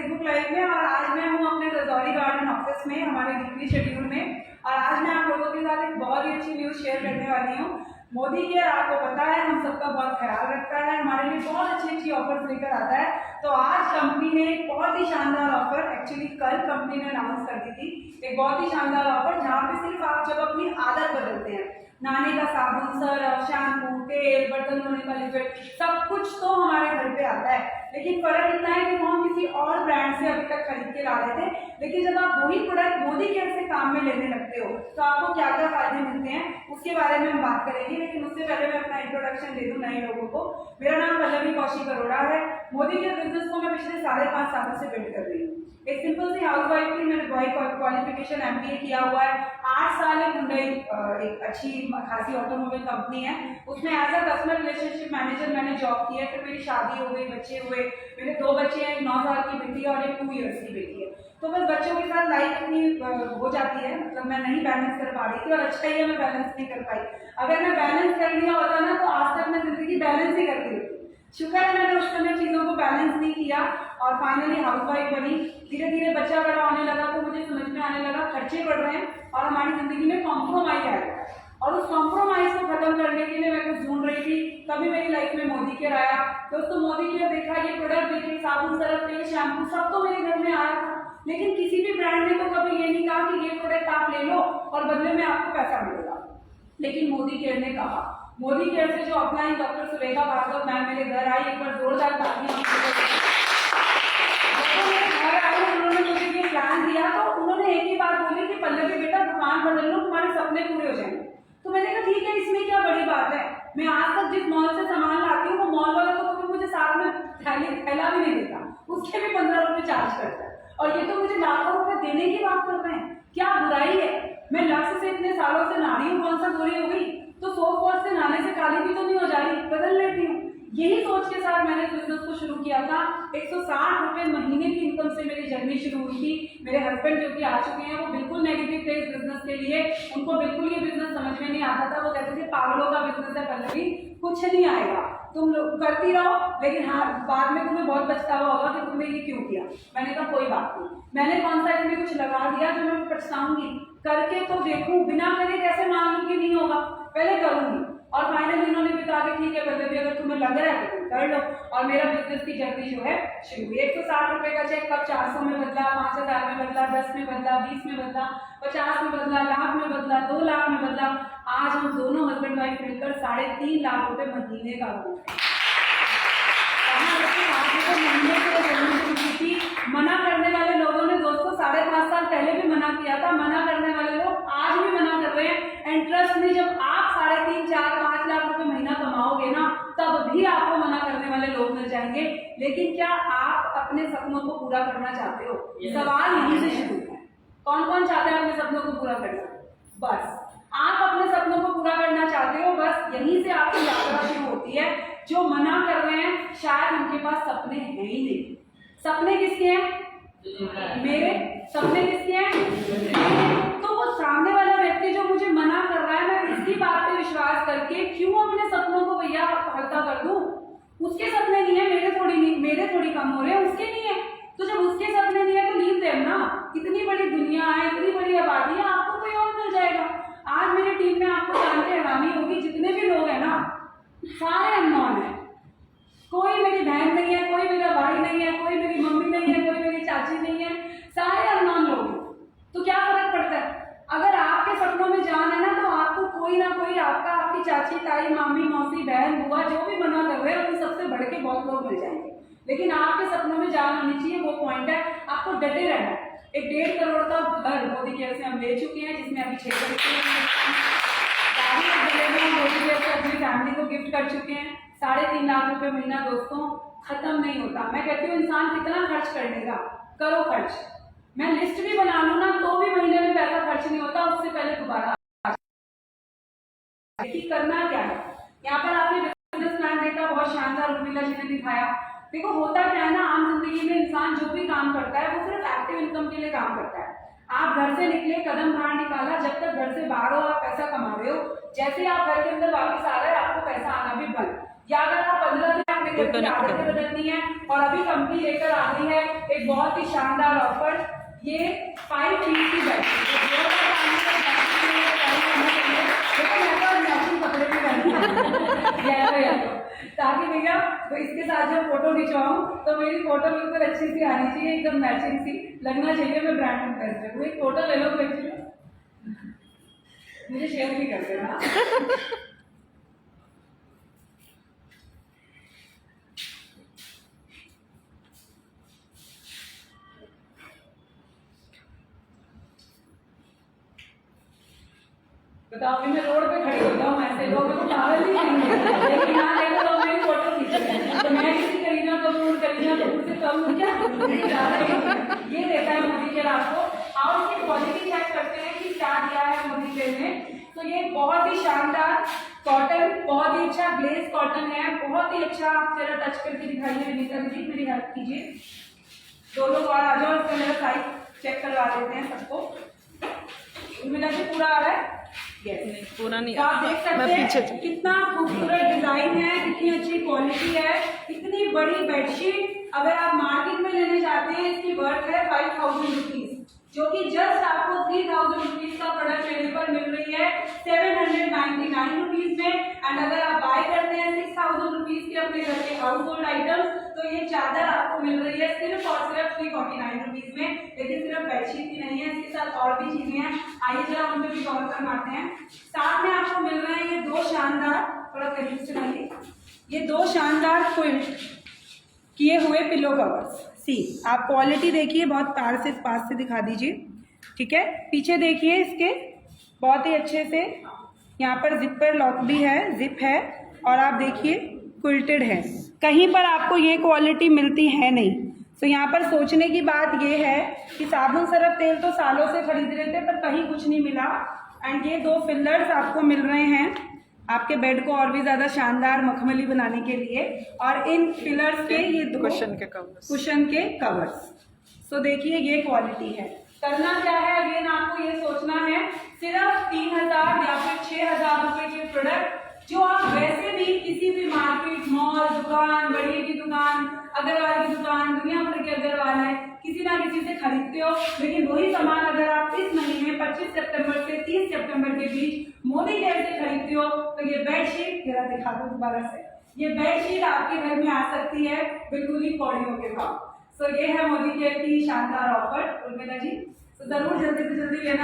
Facebook live में। और आज मैं हूँ अपने रजौरी गार्डन ऑफिस में, हमारे वीकली शेड्यूल में। और आज मैं आप लोगों के साथ एक बहुत ही अच्छी न्यूज़ शेयर करने वाली हूँ। मोदी केयर आपको पता है हम सबका बहुत ख्याल रखता है, हमारे लिए बहुत अच्छी अच्छी ऑफर्स लेकर आता है। तो आज कंपनी ने एक बहुत ही शानदार ऑफर, एक्चुअली कल कंपनी ने अनाउंस कर दी थी एक बहुत ही शानदार ऑफर, जहाँ पे सिर्फ आप जब अपनी आदत बदलते हैं, नहाने का साबुन, सरफ, शैम्पू, तेल, बर्तन धोने का लिक्विड, सब कुछ तो हमारे घर पे आता है। लेकिन फर्क इतना है कि वो हम किसी और ब्रांड से अभी तक खरीद के ला रहे थे। लेकिन जब आप वही प्रोडक्ट मोदी केयर से काम में लेने लगते हो तो आपको क्या क्या फायदे मिलते हैं उसके बारे में हम बात करेंगे। लेकिन उससे पहले मैं अपना इंट्रोडक्शन दे दूं नए लोगों को। मेरा नाम पल्लवी कौशिक अरोड़ा है। मोदी केयर बिजनेस को मैं पिछले 5.5 सालों से बिल्ड कर रही हूँ। एक सिंपल सी हाउस वाइफ थी, मैंने क्वालिफिकेशन MBA किया हुआ है। 8 साल एक हुंडई एक अच्छी खासी ऑटोमोबाइल कंपनी है, उसमें as a customer relationship manager मैंने जॉब किया। फिर मेरी शादी हो गई, बच्चे हुए। मेरे 2 बच्चे हैं, एक 9 साल की बेटी है और एक 2 इयर्स की बेटी है। तो बस बच्चों के साथ लाइफ इतनी हो जाती है, मतलब मैं नहीं बैलेंस कर पा रही थी। और अच्छा ही है मैं बैलेंस नहीं कर पाई। अगर मैं बैलेंस कर लिया होता ना तो आज तक मैं जिंदगी बैलेंस ही करती होती। शुक्र है मैंने उस समय चीज़ों को बैलेंस नहीं किया और फाइनली हाउसवाइफ बनी। धीरे धीरे बच्चा बड़ा होने लगा तो मुझे समझ में आने लगा खर्चे बढ़ रहे हैं और हमारी जिंदगी में कॉम्प्रोमाइज आ गया। और उस कॉम्प्रोमाइज को खत्म करने के लिए मैं कुछ ढूंढ रही थी, तभी मेरी लाइफ में मोदी केयर आया। दोस्तों मोदी केयर देखा, ये प्रोडक्ट देखे, साबुन, सरफ, तेल, शैम्पू सब तो मेरे घर में आया था। लेकिन किसी भी ब्रांड ने तो कभी ये नहीं कहा कि ये प्रोडक्ट आप ले लो और बदले में आपको पैसा मिलेगा। लेकिन मोदी केयर ने कहा। मोदी केयर से जो upline doctor Surekha Bhargava ma'am मेरे घर आई, एक बार जोरदार तालियां। मेरे घर आई, उन्होंने मुझे ये प्लान दिया तो उन्होंने एक ही बात बोली कि पल्लवी बेटा दुकान बदल लो, तुम्हारे सपने पूरे हो जाएंगे। तो मैंने कहा ठीक है, इसमें क्या बड़ी बात है। मैं आज तक जिस मॉल से सामान लाती हूँ वो मॉल वाला तो कभी मुझे साथ में थैला भी नहीं देता, उसके भी 15 रुपये चार्ज करता है। और ये तो मुझे लाखों रुपए देने की बात कर रहे हैं, क्या बुराई है। मैं लक्ष्य से इतने सालों से नहा रही हूँ, कौन सा बुरी हो गई। तो सोप वॉश से नहाने से काली भी तो नहीं हो जा रही, बदल लेती हूँ। यही सोच के साथ मैंने बिजनेस को शुरू किया था। 160 रुपये महीने की इनकम से मेरी जर्नी शुरू हुई थी। मेरे हस्बैंड जो कि आ चुके हैं वो बिल्कुल नेगेटिव थे इस बिजनेस के लिए, उनको बिल्कुल ये बिजनेस समझ में नहीं आता था। वो कहते थे पागलों का बिजनेस है पल्लवी, कुछ नहीं आएगा, तुम लोग करती रहो, लेकिन हाँ बाद में तुम्हें बहुत पछतावा होगा कि तुमने ये क्यों किया। मैंने कहा कोई बात नहीं, मैंने कौन सा इसमें कुछ लगा दिया जो मैं पछताऊंगी, करके तो देखूं, बिना करे कैसे मान लूं कि नहीं होगा, पहले करूंगी। और फाइनली इन्होंने भी कहा कि ठीक है पल्लवी अगर तुम्हें लग रहा है तो तुम कर लो। और मेरा बिजनेस की जर्नी जो है शुरू हुई। 160 रुपये का चेक कब 400 में बदला, 5000 में बदला, 10 में बदला, 20 में बदला, 50 में बदला, लाख में बदला, 2 लाख में बदला। आज हम दोनों हस्बैंड वाइफ मिलकर 3.5 लाख रुपए महीने का लोन है। मना करने वाले लोगों ने दोस्तों 5.5 साल पहले भी मना किया था, मना करने वाले लोग आज भी मना कर रहे हैं। एंड ट्रस्ट में जब आप 3.5, 4, 5 लाख रुपए महीना कमाओगे ना तब भी आपको मना करने वाले लोग मिल जाएंगे। लेकिन क्या आप अपने सपनों को पूरा करना चाहते हो? सवाल यहीं से शुरू है। कौन कौन चाहते हैं अपने सपनों को पूरा करना? बस आप अपने सपनों को पूरा करना चाहते हो, बस यहीं से आपकी यात्रा शुरू होती है। जो मना कर रहे हैं शायद उनके पास सपने हैं ही नहीं। सपने किसके हैं? मेरे। सपने किसके हैं? तो वो सामने वाला व्यक्ति जो मुझे मना कर रहा है, मैं इसकी बात पे विश्वास करके क्यों अपने सपनों को भैया हल्का कर दूं? उसके सपने नहीं है, मेरे थोड़ी कम हो रहे हैं, उसके नहीं है। तो जब उसके सपने नहीं है तो लीव देम ना। इतनी बड़ी दुनिया है, इतनी बड़ी आबादी है, आपको कोई और मिल जाएगा। आज मेरी टीम में आपको जान के हैरानी होगी, जितने भी लोग हैं ना सारे अननोन है। कोई मेरी बहन नहीं है, कोई मेरा भाई नहीं है, कोई मेरी मम्मी नहीं है, कोई मेरी चाची नहीं है, सारे अननोन लोग हैं। तो क्या फर्क पड़ता है? अगर आपके सपनों में जान है ना तो आपको कोई ना कोई आपकी चाची, ताई, मामी, मौसी, बहन, बुआ जो भी मना कर रहे हैं उन सबसे बढ़ के बहुत लोग मिल जाएंगे। लेकिन आपके सपनों में जान होनी चाहिए, वो पॉइंट है। आपको डटे रहना है। एक 1.5 करोड़ का घर मोदी केयर से हम ले चुके हैं, जिसमें अभी 6 मोदी केयर से अपनी फैमिली को गिफ्ट कर चुके हैं। 3.5 लाख रुपए महीना दोस्तों खत्म नहीं होता। मैं कहती हूँ इंसान कितना खर्च कर लेगा, करो खर्च। मैं लिस्ट भी बना लूँ ना तो भी महीने में पैसा खर्च नहीं होता, उससे पहले दोबारा करना क्या है। यहाँ पर आपने बिजनेस प्लान देखा, बहुत शानदार उर्मिला जी ने दिखाया। देखो होता क्या है ना, आम जिंदगी में इंसान जो भी काम करता है वो सिर्फ एक्टिव इनकम के लिए काम करता है। आप घर से निकले, कदम बाहर निकाला, जब तक घर से बाहर हो आप पैसा कमा रहे हो, जैसे ही आप घर के अंदर वापस आ रहे हैं आपको पैसा आना भी बंद। या अगर आप 15 दिन अपने घर की आदतें बदलनी है और अभी कंपनी लेकर आ रही है एक बहुत ही शानदार ऑफर, ये 5 फीट की बैटरी, कपड़े भी पहनना ताकि भैया तो इसके साथ जब फोटो खिंचवाऊं तो मेरी फोटो बिल्कुल अच्छी सी आनी चाहिए, एकदम मैचिंग सी लगना चाहिए, मैं ब्रांड एम्बेसडर हूँ। एक फोटो ले लो मुझे शेयर भी कर देना। बताओ मैं रोड पे खड़ी होता हूँ, ऐसे लोग मेरे को पागल ही कहेंगे, लेकिन यहाँ देखो लोग मेरी फोटो खींच रहे हैं, तो मैं किसी करीना कपूर से कम क्या ये देता है मोदी केयर आपको। और इसकी क्वालिटी चेक करते हैं कि क्या दिया है मोदी केयर ने। तो ये बहुत ही शानदार कॉटन, बहुत ही अच्छा ग्लेज कॉटन है, बहुत ही अच्छा। आप जरा टच करके दिखाइए विनीता दीदी, मेरी हेल्प कीजिए। दो लोग और आ जाओ, इसका मेरा साइज चेक करवा देते हैं सबको। उम्मीद है पूरा आ रहा है, नहीं पूरा नहीं। तो आप देख सकते हैं कितना खूबसूरत डिजाइन है, कितनी अच्छी क्वालिटी है, इतनी बड़ी बेडशीट। अगर आप मार्केट में लेने जाते हैं इसकी वर्थ है 5000 रुपीज, जो कि जस्ट आपको 3000 रुपीज का प्रोडक्ट लेने पर मिल रही है 799 रुपीज में। एंड अगर आप बाय करते हैं 6000 रुपीज के अपने घर के हाउस होल्ड आइटम्स, तो ये चादर आपको मिल रही है सिर्फ और सिर्फ 349 रुपीज में। लेकिन सिर्फ बेडशीट ही नहीं है, इसके साथ और भी चीजें हैं, आइए जरा उन पर भी गौर करवाते हैं। साथ में आपको मिल रहे हैं ये दो शानदार, थोड़ा करीब से लाइए, ये दो शानदार क्विल्ट किए हुए पिलो कवर्स। सी आप क्वालिटी देखिए, बहुत प्यार से पास से दिखा दीजिए, ठीक है। पीछे देखिए इसके बहुत ही अच्छे से, यहाँ पर जिपर लॉक भी है, जिप है, और आप देखिए क्विल्टेड है। कहीं पर आपको ये क्वालिटी मिलती है नहीं। तो यहाँ पर सोचने की बात ये है कि साबुन सरफ तेल तो सालों से खरीद रहे थे पर कहीं कुछ नहीं मिला। एंड ये दो फिलर्स आपको मिल रहे हैं आपके बेड को और भी ज़्यादा शानदार मखमली बनाने के लिए। और इन पिलर्स के ये दो कुशन के कवर्स। सो देखिए ये क्वालिटी है। करना क्या है, अगेन आपको ये सोचना है, सिर्फ 3000 या फिर 6000 रुपए के प्रोडक्ट जो आप वैसे भी किसी भी मार्केट, मॉल, दुकान, बड़ी की दुकान, अगरवाल की दुकान, दुनिया भर के अगरवाल है, किसी ना किसी से खरीदते हो, लेकिन वही सामान अगर आप इस महीने 25 सितंबर से 30 सितंबर के बीच मोदी केयर से खरीदते हो, तो ये बेडशीट जरा दिखा दो दोबारा से, ये बेडशीट आपके घर में आ सकती है बिल्कुल ही कौड़ियों के भाव। सो ये है मोदी केयर की शानदार ऑफर उर्मिला जी, तो जरूर जल्दी से जल्दी लेना।